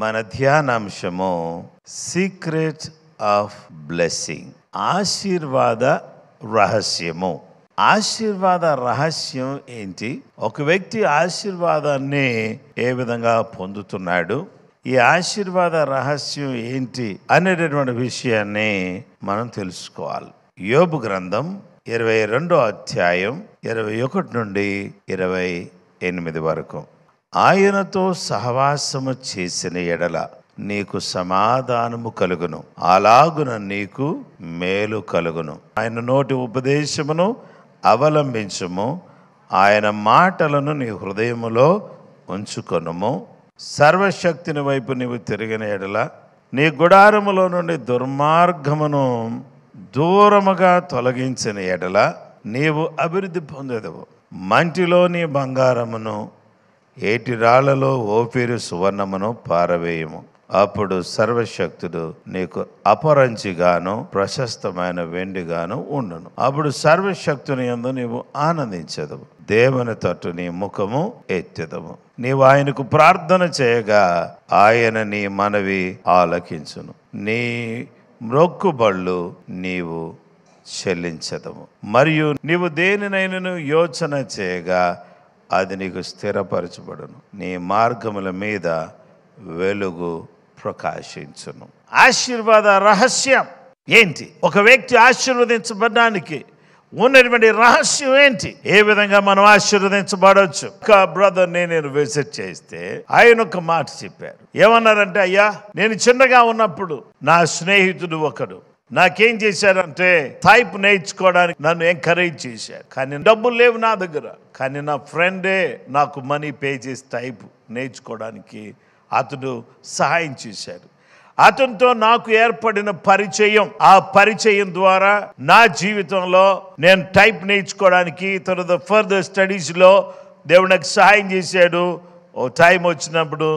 మన ధ్యానాంశము secret of blessing, ఆశీర్వాద రహస్యము. ఆశీర్వాద రహస్యం ఏంటి? ఒక వ్యక్తి ఆశీర్వాదాన్ని ఏ విధంగా పొందుతున్నాడు, ఈ ఆశీర్వాద రహస్యం ఏంటి అనేటటువంటి విషయాన్ని మనం తెలుసుకోవాలి. యోబు గ్రంథం 22వ అధ్యాయం 21 నుండి 28 వరకు. ఆయనతో సహవాసము చేసిన ఎడల నీకు సమాధానము కలుగును, అలాగున నీకు మేలు కలుగును. ఆయన నోటి ఉపదేశమును అవలంబించుము, ఆయన మాటలను నీ హృదయములో ఉంచుకొనుము. సర్వశక్తిని వైపు నీవు తిరిగిన ఎడల నీ గుడారములో నుండి దుర్మార్గమును దూరముగా తొలగించిన ఎడల నీవు అభివృద్ధి పొందెదవు. మంటిలో నీ బంగారమును, ఏటి రాళ్లలో ఓపీరు సువర్ణమును పారవేయము. అప్పుడు సర్వశక్తుడు నీకు అపరంచిగాను ప్రశస్తమైన వెండిగాను ఉండును. అప్పుడు సర్వశక్తుని యందు నీవు ఆనందించదవు, దేవుని తట్టు నీ ముఖము ఎత్తెదవు. నీవు ఆయనకు ప్రార్థన చేయగా ఆయన నీ మనవి ఆలకించును, నీ మ్రొక్కుబళ్ళు నీవు చెల్లించదము. మరియు నీవు దేనినైనను యోచన చేయగా అది నీకు స్థిరపరచబడును, నీ మార్గముల మీద వెలుగు ప్రకాశించును. ఆశీర్వాద రహస్యం ఏంటి? ఒక వ్యక్తి ఆశీర్వదించబడడానికి ఉన్నటువంటి రహస్యం ఏంటి? ఏ విధంగా మనం ఆశీర్వదించబడవచ్చు? ఒక బ్రదర్ నేను విజిట్ చేస్తే ఆయన ఒక మాట చెప్పారు. ఏమన్నారంటే, అయ్యా నేను చిన్నగా ఉన్నప్పుడు నా స్నేహితుడు ఒకడు నాకేం చేశారంటే టైప్ నేర్చుకోవడానికి నన్ను ఎంకరేజ్ చేశారు. కానీ డబ్బులు లేవు నా దగ్గర, కానీ నా ఫ్రెండే నాకు మనీ పే చేసి టైప్ నేర్చుకోవడానికి అతడు సహాయం చేశాడు. అతనితో నాకు ఏర్పడిన పరిచయం, ఆ పరిచయం ద్వారా నా జీవితంలో నేను టైప్ నేర్చుకోవడానికి తర్వాత ఫర్దర్ స్టడీస్లో దేవుడు నాకు సహాయం చేశాడు. ఓ టైం వచ్చినప్పుడు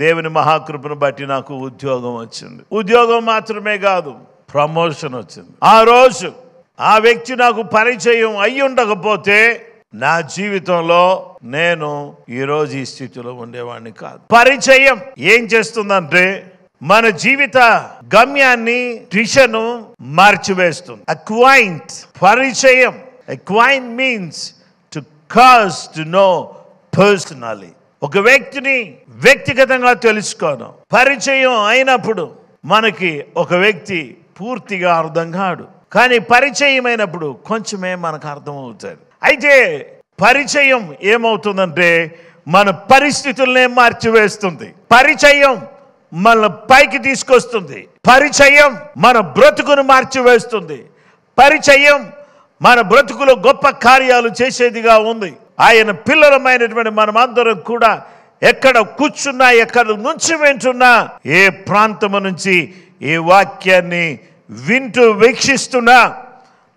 దేవుని మహాకృపను బట్టి నాకు ఉద్యోగం వచ్చింది. ఉద్యోగం మాత్రమే కాదు, ప్రమోషన్ వచ్చింది. ఆ రోజు ఆ వ్యక్తి నాకు పరిచయం అయ్యి ఉండకపోతే నా జీవితంలో నేను ఈరోజు ఈ స్థితిలో ఉండేవాడిని కాదు. పరిచయం ఏం చేస్తుందంటే మన జీవిత గమ్యాన్ని, దిశను మార్చివేస్తుంది. అక్వైంట్, పరిచయం. Acquaint means to cause to know personally. ఒక వ్యక్తిని వ్యక్తిగతంగా తెలుసుకోవడం. పరిచయం అయినప్పుడు మనకి ఒక వ్యక్తి పూర్తిగా అర్థం కాడు, కానీ పరిచయం అయినప్పుడు కొంచెమే మనకు అర్థం అవుతాడు. అయితే పరిచయం ఏమవుతుందంటే మన పరిస్థితులనే మార్చివేస్తుంది. పరిచయం మన పైకి తీసుకొస్తుంది. పరిచయం మన బ్రతుకును మార్చివేస్తుంది. పరిచయం మన బ్రతుకులో గొప్ప కార్యాలు చేసేదిగా ఉంది. ఆయన పిల్లలమైనటువంటి మనమందరం కూడా ఎక్కడ కూర్చున్నా, ఎక్కడ నుంచి వింటున్నా, ఏ ప్రాంతము నుంచి ఏ వాక్యాన్ని వింటూ వీక్షిస్తున్నా,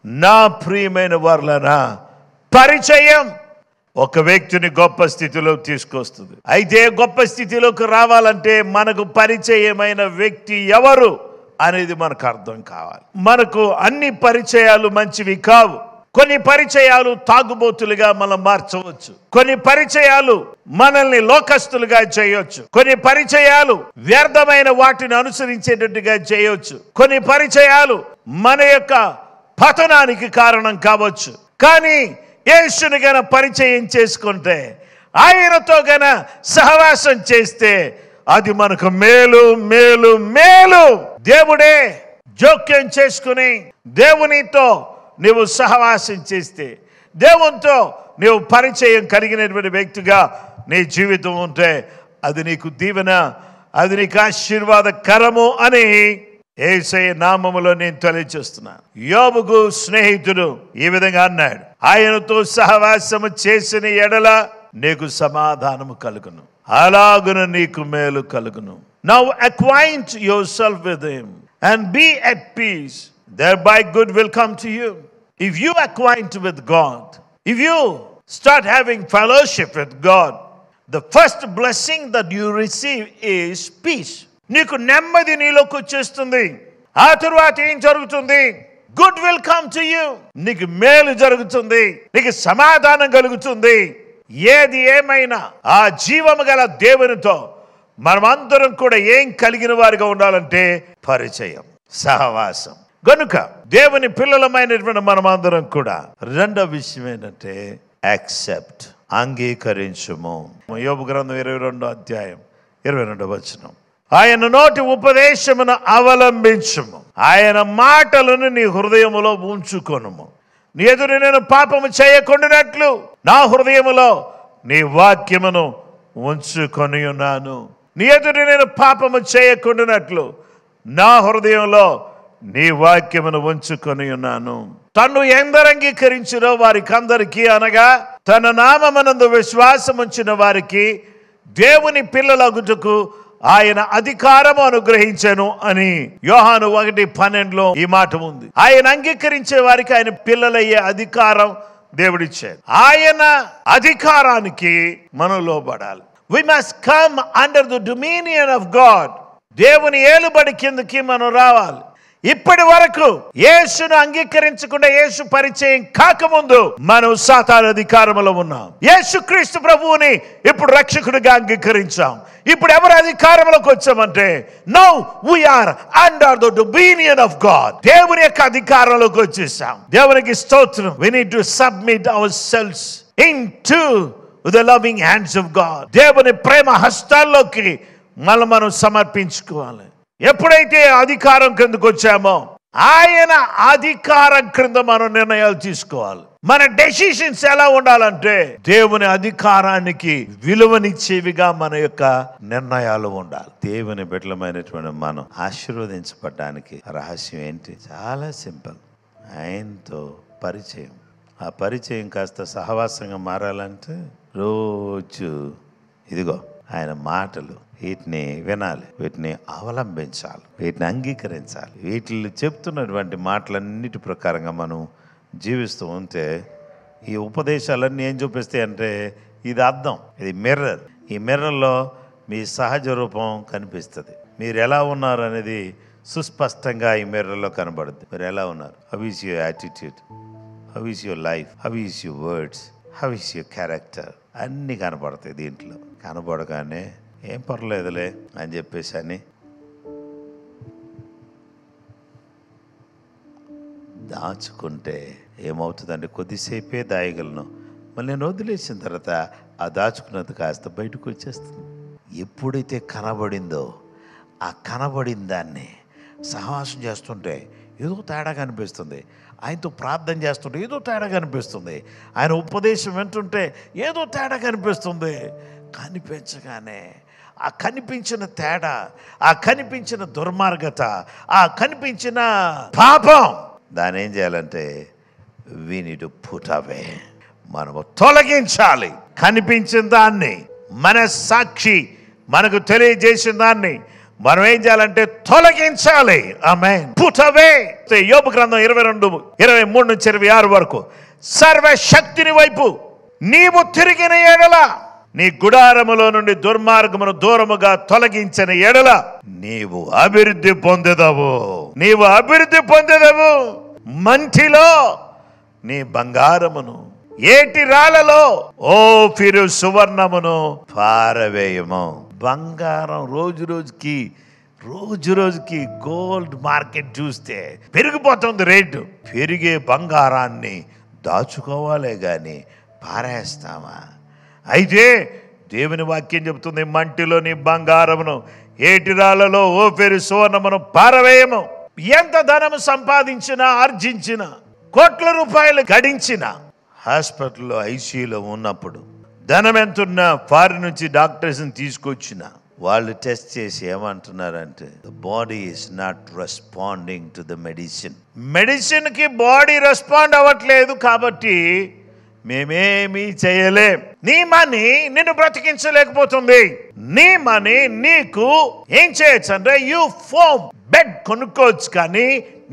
నా ప్రియమైన వారలారా, పరిచయం ఒక వ్యక్తిని గొప్ప స్థితిలో తీసుకొస్తుంది. అయితే గొప్ప స్థితిలోకి రావాలంటే మనకు పరిచయమైన వ్యక్తి ఎవరు అనేది మనకు అర్థం కావాలి. మనకు అన్ని పరిచయాలు మంచివి కావు. కొన్ని పరిచయాలు తాగుబోతులుగా మనం మార్చవచ్చు. కొన్ని పరిచయాలు మనల్ని లోకస్తులుగా చేయొచ్చు. కొన్ని పరిచయాలు వ్యర్థమైన వాటిని అనుసరించేటట్టుగా చేయొచ్చు. కొన్ని పరిచయాలు మన యొక్క పతనానికి కారణం కావచ్చు. కానీ యేసుని గన పరిచయం చేసుకుంటే, ఆయనతో గన సహవాసం చేస్తే అది మనకు మేలు మేలు మేలు. దేవుడే జోక్యం చేసుకుని దేవునితో నీవు సహవాసం చేస్తే, దేవునితో నీవు పరిచయం కలిగినటువంటి వ్యక్తిగా నీ జీవితం ఉంటే అది నీకు దీవెన, అది నీకు ఆశీర్వాదకరము అని యేసయ్య నామములో నేను తెలియజేస్తున్నాను. యోబుకు స్నేహితుడు ఈ విధంగా అన్నాడు, ఆయనతో సహవాసము చేసిన ఎడల నీకు సమాధానము కలుగును, అలాగున నీకు మేలు కలుగును. Now acquaint yourself with him and be at peace, thereby good will come to you. If you acquaint with God, if you start having fellowship with God, the first blessing that you receive is peace. నీకు నెమ్మది నీలోకి వచ్చేస్తుంది. ఆ తరువాత ఏం జరుగుతుంది? Good will come to you. నీకు మేలు జరుగుతుంది, నీకు సమాధానం కలుగుతుంది. ఏది ఏమైనా ఆ జీవము గల దేవునితో మనమందరం కూడా ఏం కలిగిన వారిగా ఉండాలంటే పరిచయం, సహవాసం. గనుక దేవుని పిల్లలమైనటువంటి మనమందరం కూడా రెండవ విషయం ఏంటంటే యాక్సెప్ట్, అంగీకరించుము. యోబు గ్రంథం 22వ అధ్యాయం 22వ వచనం. ఆయన నోటి ఉపదేశమును అవలంబించుము, ఆయన మాటలను నీ హృదయములో ఉంచుకొనుము. నీ ఎదురు నేను పాపము చేయకుండానట్లు నా హృదయములో నీ వాక్యమును ఉంచుకొని ఉన్నాను. నీ ఎదురు నేను పాపము చేయకుండానట్లు నా హృదయంలో నీ వాక్యమును ఉంచుకొని ఉన్నాను. తన్ను ఎందరు అంగీకరించినో వారికి అందరికీ, అనగా తన నామమునందు విశ్వాసం ఉంచిన వారికి దేవుని పిల్లలగుటకు ఆయన అధికారం అనుగ్రహించెను అని యోహాను 1:12 ఈ మాట ఉంది. ఆయన అంగీకరించే వారికి ఆయన పిల్లలయ్యే అధికారం దేవుడిచ్చాడు. ఆయన అధికారానికి మనం లోబడాలి. We must come under the dominion of God. దేవుని ఏలుబడి కిందకి మనం రావాలి. ఇప్పటి వరకు యేసును అంగీకరించకుండా, యేసు పరిచయం కాకముందు మనం సాతాను అధికారంలో ఉన్నాం. యేసుక్రీస్తు ప్రభువుని ఇప్పుడు రక్షకుడిగా అంగీకరించాం. ఇప్పుడు ఎవరి అధికారంలోకి వచ్చామంటే now we are under the dominion of God. దేవుని యొక్క అధికారంలోకి వచ్చేసాం. దేవునికి స్తోత్రం. We need to submit ourselves into the loving hands of God. దేవుని ప్రేమ హస్తాల్లోకి మనం సమర్పించుకోవాలి. ఎప్పుడైతే అధికారం కిందకు వచ్చామో ఆయన అధికారం క్రింద మనం నిర్ణయాలు తీసుకోవాలి. మన డెసిషన్స్ ఎలా ఉండాలంటే దేవుని అధికారానికి విలువనిచ్చేవిగా మన యొక్క నిర్ణయాలు ఉండాలి. దేవుని బిడ్డలమైనటువంటి మనం ఆశీర్వదించబడడానికి రహస్యం ఏంటి? చాలా సింపుల్. ఆయనతో పరిచయం. ఆ పరిచయం కాస్త సహవాసంగా మారాలంటే రోజు ఇదిగో ఆయన మాటలు, వీటిని వినాలి, వీటిని అవలంబించాలి, వీటిని అంగీకరించాలి. వీటిని చెప్తున్నటువంటి మాటలన్నిటి ప్రకారంగా మనం జీవిస్తూ ఉంటే ఈ ఉపదేశాలన్నీ ఏం చూపిస్తాయి అంటే ఇది అద్దం, ఇది మిర్రర్. ఈ మిర్రర్లో మీ సహజ రూపం కనిపిస్తుంది. మీరు ఎలా ఉన్నారు అనేది సుస్పష్టంగా ఈ మిర్రర్లో కనబడుద్ది. మీరు ఎలా ఉన్నారు? How is your attitude, how is your life, how is your words, how is your character అన్నీ కనబడతాయి. దీంట్లో కనబడగానే ఏం పర్లేదులే అని చెప్పేసి అని దాచుకుంటే ఏమవుతుందంటే కొద్దిసేపే దాయగలను, మళ్ళీ నేను వదిలేసిన తర్వాత ఆ దాచుకున్నది కాస్త బయటకు వచ్చేస్తుంది. ఎప్పుడైతే కనబడిందో ఆ కనబడిన దాన్ని సహవాసం చేస్తుంటే ఏదో తేడా కనిపిస్తుంది. ఆయనతో ప్రార్థన చేస్తుంటే ఏదో తేడా కనిపిస్తుంది. ఆయన ఉపదేశం వింటుంటే ఏదో తేడా కనిపిస్తుంది. కనిపించగానే ఆ కనిపించిన తేడా, ఆ కనిపించిన దుర్మార్గత, ఆ కనిపించిన పాపం, దాన్ని ఏం చేయాలంటే we need to put away. మనము తొలగించాలి. కనిపించిన దాన్ని, మన సాక్షి మనకు తెలియజేసిన దాన్ని మనం ఏం చేయాలంటే తొలగించాలి. ఆమేన్. Put away. యోబు గ్రంథం 22:23-26 వరకు, సర్వశక్తిని వైపు నీవు తిరిగిన ఎడల, నీ గుడారములో నుండి దుర్మార్గమును దూరముగా తొలగించిన ఎడల నీవు అభివృద్ధి పొందెదవు. నీవు అభివృద్ధి పొందెదవు. మంటిలో నీ బంగారమును, ఏటి రాళ్ళలో ఓఫీరు సువర్ణమును పారవేయము. బంగారం రోజు రోజుకి గోల్డ్ మార్కెట్ చూస్తే పెరిగిపోతుంది రేటు. పెరిగే బంగారాన్ని దాచుకోవాలే కానీ పారేస్తామా? అయితే దేవుని వాక్యం చెబుతుంది, మంటిలోని బంగారమును, ఏటిరాలలో ఓఫీరు సువర్ణమును పారవేయము. ఎంత ధనము సంపాదించినా, ఆర్జించినా, కోట్ల రూపాయలు గడించిన, హాస్పిటల్లో ఐసీయూలో ఉన్నప్పుడు ధనం ఎంతున్నా ఫారిన్ నుంచి డాక్టర్స్ని తీసుకొచ్చిన వాళ్ళు టెస్ట్ చేసి ఏమంటున్నారంటే the body is not responding to the medicine. మెడిసిన్కి బాడీ రెస్పాండ్ అవ్వట్లేదు కాబట్టి మేమేమీ చేయలేం. నీ మనీ నిన్ను బ్రతికించలేకపోతుంది. నీ మనీ నీకు ఏం చేయొచ్చు అంటే యూ ఫోమ్ బెడ్ కొనుక్కోవచ్చు, కానీ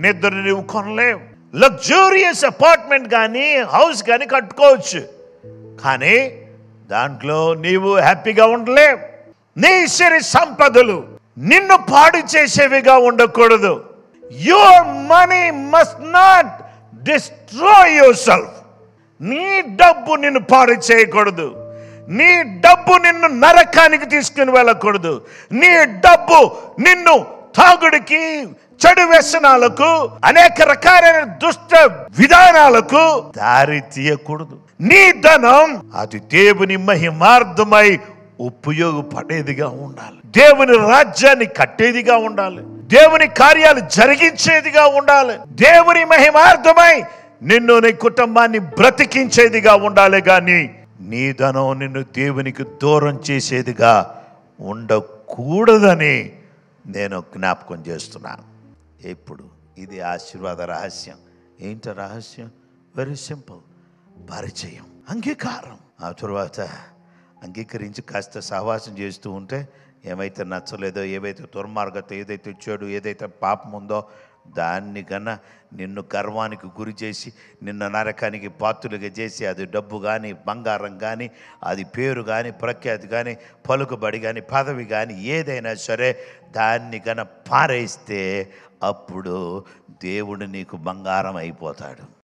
నిద్ర నువ్వు కొనలేవు. లగ్జూరియస్ అపార్ట్మెంట్ కానీ హౌస్ కానీ కట్టుకోవచ్చు, కానీ దాంట్లో నీవు హ్యాపీగా ఉండలేవు. నీ సిరి సంపదలు నిన్ను పాడు చేసేవిగా ఉండకూడదు. Your money must not destroy your self. నీ డబ్బు నిన్ను పాడు చేయకూడదు. నీ డబ్బు నిన్ను నరకానికి తీసుకుని వెళ్ళకూడదు. నీ డబ్బు నిన్ను తాగుడికి, చెడు వ్యసనాలకు, అనేక రకాలైన దుష్ట విధానాలకు దారి తీయకూడదు. నీ ధనం అది దేవుని మహిమార్థమై ఉపయోగపడేదిగా ఉండాలి. దేవుని రాజ్యాన్ని కట్టేదిగా ఉండాలి. దేవుని కార్యాలు జరిగించేదిగా ఉండాలి. దేవుని మహిమార్థమై నిన్ను, నీ కుటుంబాన్ని బ్రతికించేదిగా ఉండాలి. కానీ నీ ధనం నిన్ను దేవునికి దూరం చేసేదిగా ఉండకూడదని నేను జ్ఞాపకం చేస్తున్నాను. ఇప్పుడు ఇది ఆశీర్వాద రహస్యం. ఏంట రహస్యం? Very simple. పరిచయం, అంగీకారం. ఆ తర్వాత అంగీకరించి కాస్త సహవాసం చేస్తూ ఉంటే ఏమైతే నచ్చలేదో, ఏవైతే దుర్మార్గత, ఏదైతే చెడు, ఏదైతే పాపం ఉందో దాన్ని కన్నా నిన్ను గర్వానికి గురి చేసి, నిన్ను నరకానికి పాత్రులుగా చేసి, అది డబ్బు కానీ, బంగారం కానీ, అది పేరు కానీ, ప్రఖ్యాతి కానీ, పలుకుబడి కానీ, పదవి కానీ, ఏదైనా సరే దాన్ని కన్నా పారేస్తే అప్పుడు దేవుడు నీకు బంగారం అయిపోతాడు.